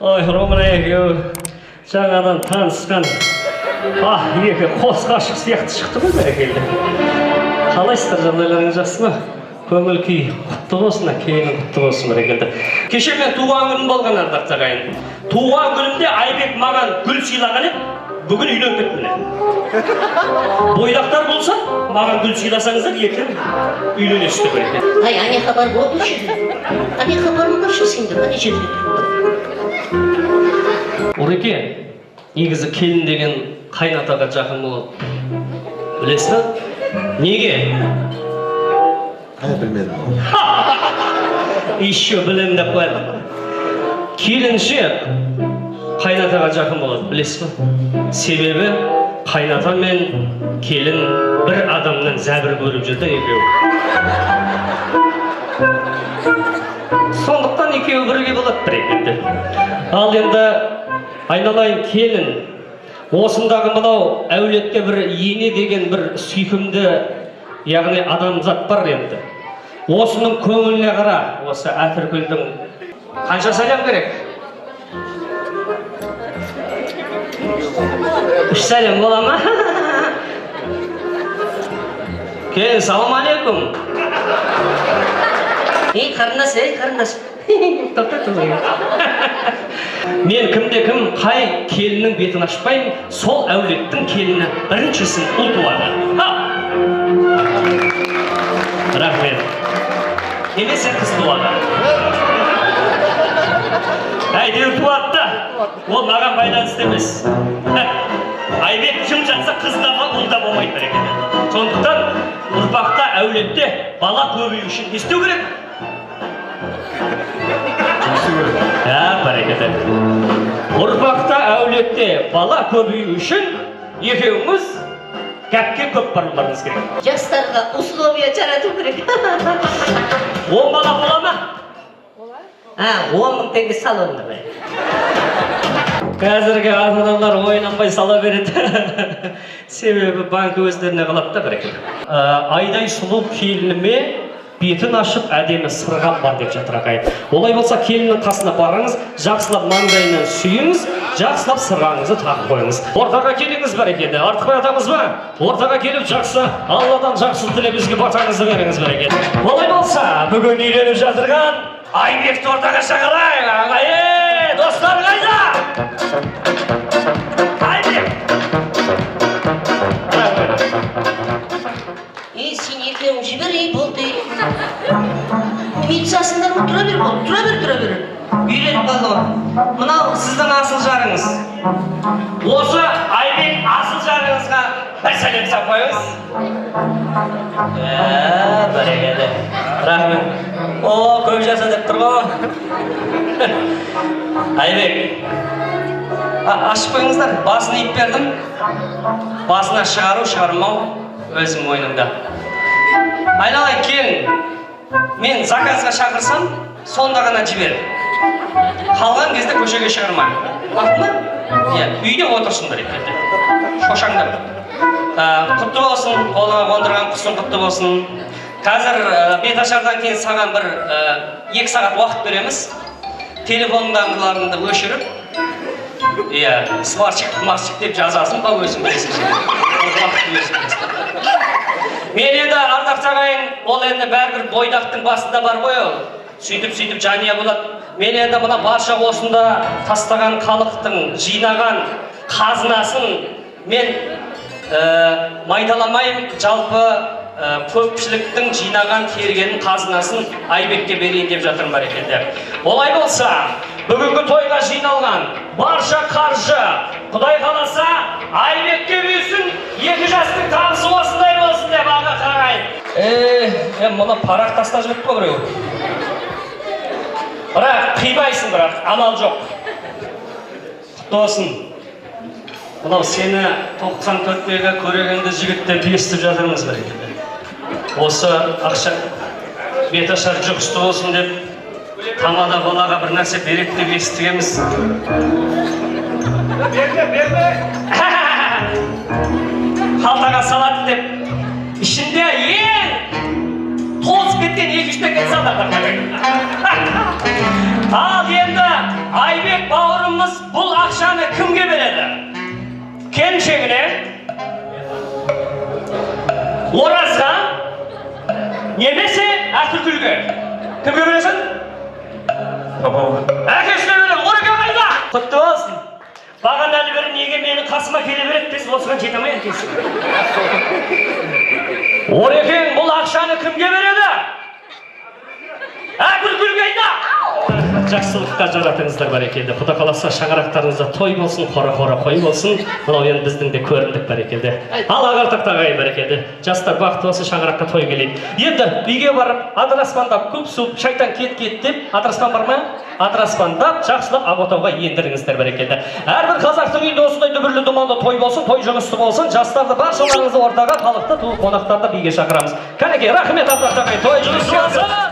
Ой, Роман екеуі жаңадан танысқан екі қос ғашық сияқты шықты ғой бәрекелді. Қалайсыздар, жағдайларыңыз жақсы ма? Көңіл күй құтты болсын, келін құтты болсын бәрекелді. Кеше мен туған күнім болған ардақты ағайын. Туған күнімде Айбек маған гүл сыйлаған еді, бүгін үйленіп кеттім. Бойдақтар болса, маған гүл сыйласаңыздар, ертең үйленесіздер бәрекелді. Ай, ане хабар болды ше? Ане хабарым бар ше сендер, ане жерде Ореке, негізі келін деген қайнатаға жақын болады. Білесіз бе? Неге? Білмедім. Еще білем деп қойдым. Келінше қайнатаға жақын болады, білесіз бе? Себебі қайната мен келін бір адамнан зәбір көріп жүрді екеуі. Сондықтан екеуі бірге болады бәрекелді. Ал енді айналайын келін, осындағы мынау әулетке бір ене деген бір сүйкімді, яғни адамзат бар енді. Осының көңіліне қара, осы Әтіркүлдің қанша сәлем керек? 3 сәлем бола ма? Келін, салам алейкум. Ей, қарындас. Мен кімде-кім қай келіннің бетін ашпаймын, сол әулеттің келіні біріншісін ұл туады. Рахмет. Немесе қыз туады. Әйтеуір туады да, ол маған байланысты емес. Айбек кім жатса қыздағы ұл да болмайды бәрекелді. Сондықтан ұрпақта әулетте бала көбею үшін не істеу керек? Бәрекелді. Ұрпақта әулетте бала көбею үшін екеуіңіз кәпке көп баруларыңыз керек. Жастарға условия жарату керек. 10 бала бола ма? 10 мың теңге салонда бәрі. Қазіргі ата-аналар ойнанбай сала береді. Себебі банкі өздеріне қалады да бәрекелді. Айдай сұлу келініме бетін ашып әдемі сырғам бар деп жатыр ағайын. Олай болса келіннің қасына барыңыз, жақсылап маңдайынан сүйіңіз, жақсылап сырғаңызды тағып қойыңыз. Ортаға келіңіз бәрекелді. Артықбай атамыз ба? Ортаға келіп жақсы, Алладан жақсы тілеп бізге батаңызды беріңіз бәрекелді. Олай болса, бүгін үйленіп жатырған Айбекті ортаға шақырайық. Ағайын, достар қайда? Айбек! Сен екеуің жібер, болды. Митсасындар ма? Тұра бер. Үйленіп қалды. Мынау сіздің асыл жарыңыз. Осы Айбек асыл жарыңызға бір сәлем сап қойыңыз. Бәрекелді. Рахмет. Көп жаса деп тұр ғой. Айбек, ашып қойыңыздар. Басын иіп бердім. Басына шығармау өзім мойнымда. Айналайын келін, мен заказға шақырсам, сонда ғана жібер. Қалған кезде көшеге шығармай. Мақұл ма? Үйде отырсыңдар екенде. Шошаңдар. Құтты болсын, қолыңа қондырған құсың құтты болсын. Қазір беташардан кейін саған бір 2 сағат уақыт береміз. Телефондағыларыңды өшіріп, сварщик деп жазасын ба өзің білесің. Мен енді ардақты ағайын, ол енді бәрібір бойдақтың басында бар ғой ол. Сөйтіп жания болады. Мен енді мына барша осында тастаған халықтың жинаған қазынасын мен майдаламайым, жалпы көпшіліктің жинаған тергенін қазынасын Айбекке берейін деп жатырмын бәрекелді. Олай болса, бүгінгі тойға жиналған барша қаржы, Құдай қаласа, Айбекке бүйсін, 2 жастың табысы осындай болсын деп аға қарағайын. Мұны парақ таста жүріп қой біреу. Бірақ қимайсың, бірақ амал жоқ. Құтты болсын. Мынау сені 94-тегі көрегенді жігіттен естіп жатырмыз бәрекелді. Осы ақша беташар жұқысты болсын деп, тамада балаға бір нәрсе береді деп естігеміз. Берме! Қалтаға салады деп, ішінде тоз кеткен 2-3 теңге салады. Ал енді Айбек бауырымыз бұл ақшаны кімге береді? Келіншегіне? Оразға? Немесе Әкүлгүлге? Кімге бересің? Әкесіне береді. Ореке қайда? Құтты болсын. Баған әлі бері неге мені қасыма келе береді десіп осыған жете алмай әкесі. Орекең бұл ақшаны кімге береді? Әкүлгүлге қайда? Жақсылыққа жаратыңыздар бәрекелді. Құда қаласа шаңырақтарыңызда той болсын, қора-қора қой болсын. Мынау енді біздің де көрімдік бәрекелді. Ал ағартық ағайын бәрекелді. Жастар бақыты болсын, шаңыраққа той келейді. Енді үйге барып, адыраспандап, көп суып, шайтан кет деп, адыраспан бар ма? Адыраспандап, жақсылап ақ отауға ендіріңіздер бәрекелді. Әрбір қазақтың үйінде осындай дүбірлі думанды той болсын, той жұмысты болсын. Жастарды баршаларыңызды ортаға, халықты қонақтарды биге шақырамыз. Кәнеке, рахмет ағайын, той жұмысы болсын.